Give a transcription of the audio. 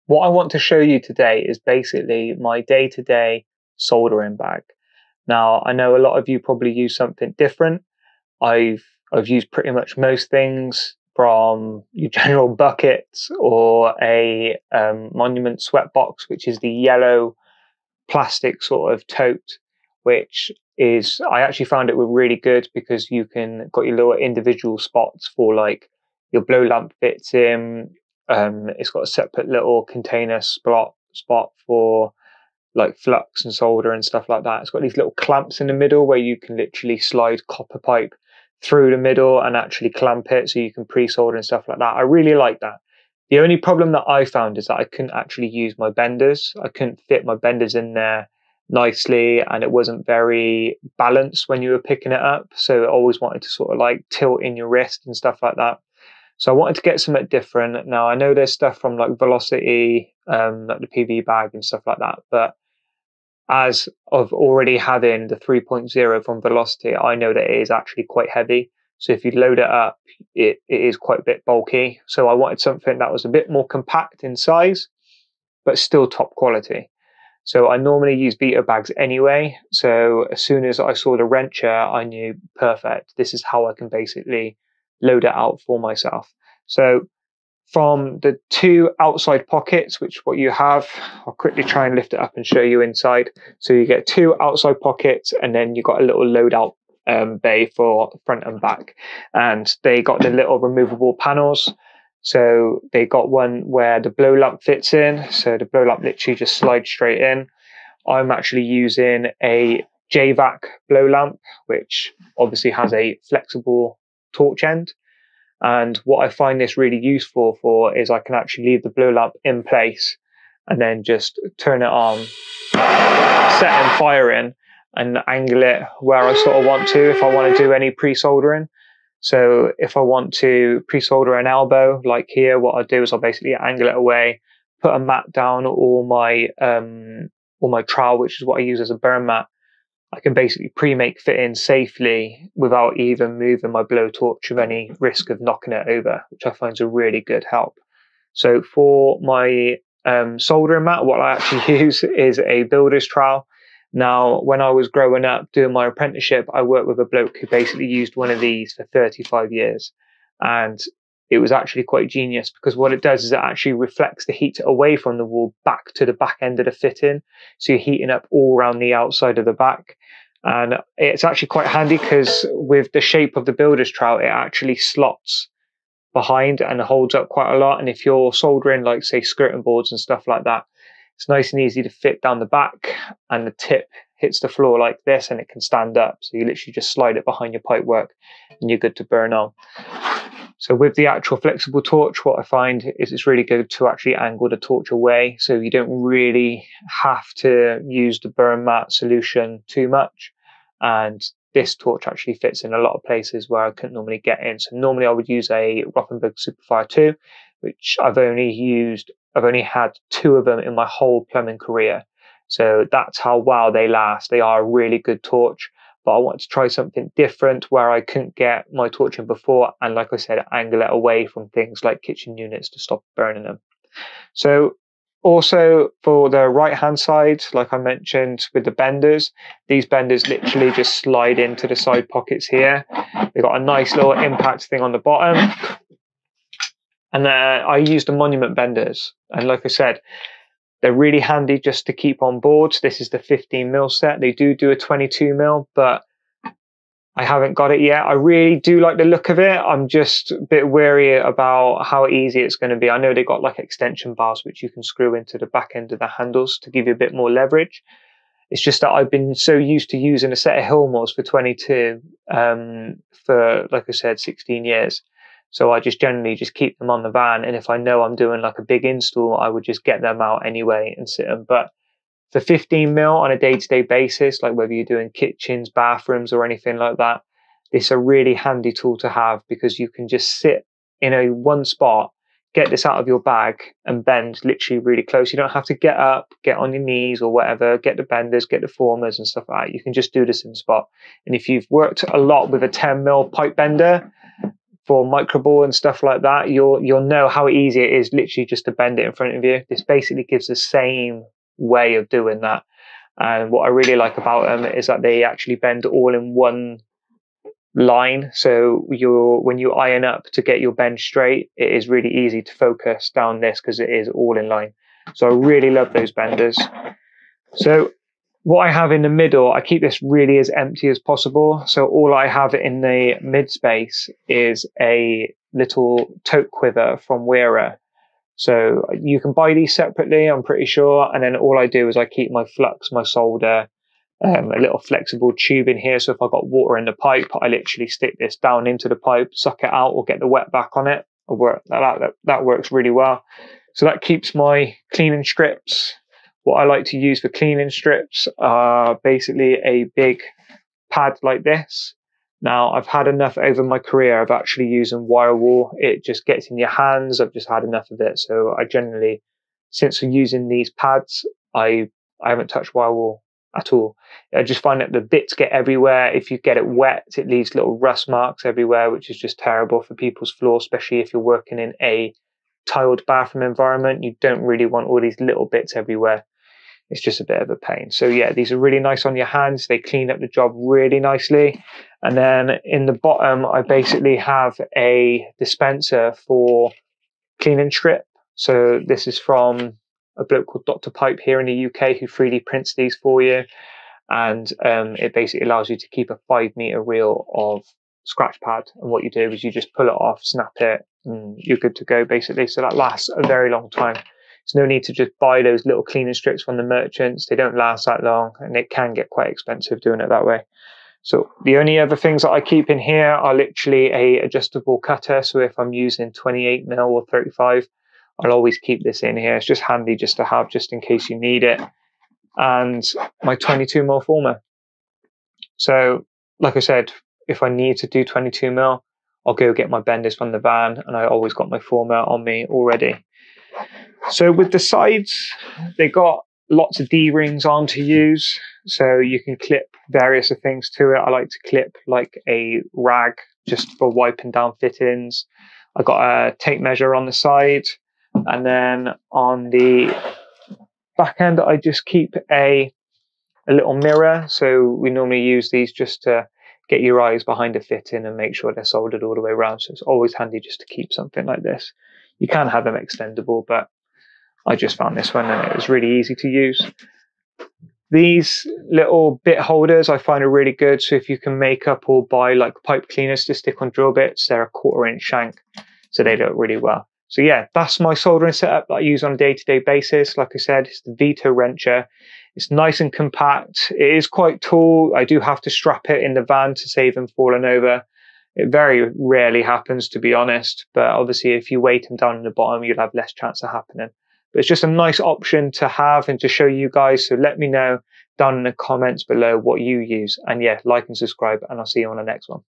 What I want to show you today is basically my day-to-day soldering bag. Now, I know a lot of you probably use something different. I've used pretty much most things from your general buckets or a Monument sweat box, which is the yellow plastic sort of tote, which is, I actually found it were really good because you can got your little individual spots for like your blow lamp fits in. It's got a separate little container spot for like flux and solder and stuff like that. It's got these little clamps in the middle where you can literally slide copper pipe through the middle and actually clamp it so you can pre-solder and stuff like that. I really like that. The only problem that I found is that I couldn't actually use my benders. I couldn't fit my benders in there nicely, and it wasn't very balanced when you were picking it up. So it always wanted to sort of like tilt in your wrist and stuff like that. So I wanted to get something different. Now I know there's stuff from like Velocity, like the PV bag and stuff like that, but as of already having the 3.0 from Velocity, I know that it is actually quite heavy. So if you load it up, it is quite a bit bulky. So I wanted something that was a bit more compact in size, but still top quality. So I normally use Vita bags anyway. So as soon as I saw the wrencher, I knew perfect. This is how I can basically load it out for myself. So from the two outside pockets, which what you have, I'll quickly try and lift it up and show you inside. So you get two outside pockets, and then you got a little load out bay for front and back. And they got the little removable panels. So they got one where the blow lamp fits in. So the blow lamp literally just slides straight in. I'm actually using a JVac blow lamp, which obviously has a flexible torch end. And what I find this really useful for is I can actually leave the blow lamp in place and then just turn it on, set and fire in, and angle it where I sort of want to if I want to do any pre-soldering. So if I want to pre-solder an elbow, like here, what I'll do is I'll basically angle it away, put a mat down, or my trowel, which is what I use as a burn mat. I can basically pre-make fit in safely without even moving my blowtorch with any risk of knocking it over, which I find is a really good help. So for my soldering mat, what I actually use is a builder's trowel. Now, when I was growing up doing my apprenticeship, I worked with a bloke who basically used one of these for 35 years. And it was actually quite genius because what it does is it actually reflects the heat away from the wall back to the back end of the fitting. So you're heating up all around the outside of the back. And it's actually quite handy because with the shape of the builder's trowel, it actually slots behind and holds up quite a lot. And if you're soldering, like say skirting boards and stuff like that, it's nice and easy to fit down the back, and the tip hits the floor like this and it can stand up. So you literally just slide it behind your pipe work and you're good to burn on. So with the actual flexible torch, what I find is it's really good to actually angle the torch away. So you don't really have to use the burn mat solution too much. And this torch actually fits in a lot of places where I couldn't normally get in. So normally I would use a Rothenberg Superfire 2, which I've only had two of them in my whole plumbing career. So that's how well they last. They are a really good torch, but I wanted to try something different where I couldn't get my torch in before. And like I said, angle it away from things like kitchen units to stop burning them. So also for the right hand side, like I mentioned with the benders, these benders literally just slide into the side pockets here. They've got a nice little impact thing on the bottom. And I use the Monument benders. And like I said, they're really handy just to keep on board. This is the 15mm set. They do a 22mm, but I haven't got it yet. I really do like the look of it. I'm just a bit wary about how easy it's going to be. I know they got like extension bars which you can screw into the back end of the handles to give you a bit more leverage. It's just that I've been so used to using a set of Hilmors for 22 for, like I said, 16 years. So I just generally just keep them on the van. And if I know I'm doing like a big install, I would just get them out anyway and sit them. But for 15mm on a day-to-day basis, like whether you're doing kitchens, bathrooms or anything like that, it's a really handy tool to have because you can just sit in a one spot, get this out of your bag and bend literally really close. You don't have to get up, get on your knees or whatever, get the benders, get the formers and stuff like that. You can just do this in the spot. And if you've worked a lot with a 10mm pipe bender, for microball and stuff like that, you'll know how easy it is literally just to bend it in front of you. This basically gives the same way of doing that. And what I really like about them is that they actually bend all in one line. So when you iron up to get your bend straight, it is really easy to focus down this because it is all in line. So I really love those benders. So what I have in the middle, I keep this really as empty as possible. So all I have in the mid space is a little tote quiver from Wera. So you can buy these separately, I'm pretty sure. And then all I do is I keep my flux, my solder, a little flexible tube in here. So if I've got water in the pipe, I literally stick this down into the pipe, suck it out, or get the wet back on it. That works really well. So that keeps my cleaning strips. What I like to use for cleaning strips are basically a big pad like this. Now, I've had enough over my career of actually using wire wool. It just gets in your hands. I've just had enough of it. So I generally, since I'm using these pads, I haven't touched wire wool at all. I just find that the bits get everywhere. If you get it wet, it leaves little rust marks everywhere, which is just terrible for people's floor, especially if you're working in a tiled bathroom environment. You don't really want all these little bits everywhere. It's just a bit of a pain. So yeah, these are really nice on your hands. They clean up the job really nicely. And then in the bottom, I basically have a dispenser for cleaning strip. So this is from a bloke called Dr. Pipe here in the UK who 3D prints these for you. And it basically allows you to keep a 5 meter reel of scratch pad. And what you do is you just pull it off, snap it, and you're good to go basically. So that lasts a very long time. There's no need to just buy those little cleaning strips from the merchants. They don't last that long and it can get quite expensive doing it that way. So the only other things that I keep in here are literally a adjustable cutter. So if I'm using 28mm or 35, I'll always keep this in here. It's just handy just to have just in case you need it. And my 22mm former. So like I said, if I need to do 22mm, I'll go get my benders from the van and I always got my former on me already. So with the sides, they got lots of D-rings on to use. So you can clip various things to it. I like to clip like a rag just for wiping down fittings. I got a tape measure on the side. And then on the back end, I just keep a little mirror. So we normally use these just to get your eyes behind a fitting and make sure they're soldered all the way around. So it's always handy just to keep something like this. You can have them extendable, but I just found this one and it was really easy to use. These little bit holders I find are really good. So if you can make up or buy like pipe cleaners to stick on drill bits, they're a 1/4 inch shank. So they look really well. So yeah, that's my soldering setup that I use on a day-to-day basis. Like I said, it's the Vito wrencher. It's nice and compact. It is quite tall. I do have to strap it in the van to save them falling over. It very rarely happens, to be honest. But obviously, if you weight them down in the bottom, you'll have less chance of happening. But it's just a nice option to have and to show you guys. So let me know down in the comments below what you use. And yeah, like and subscribe, and I'll see you on the next one.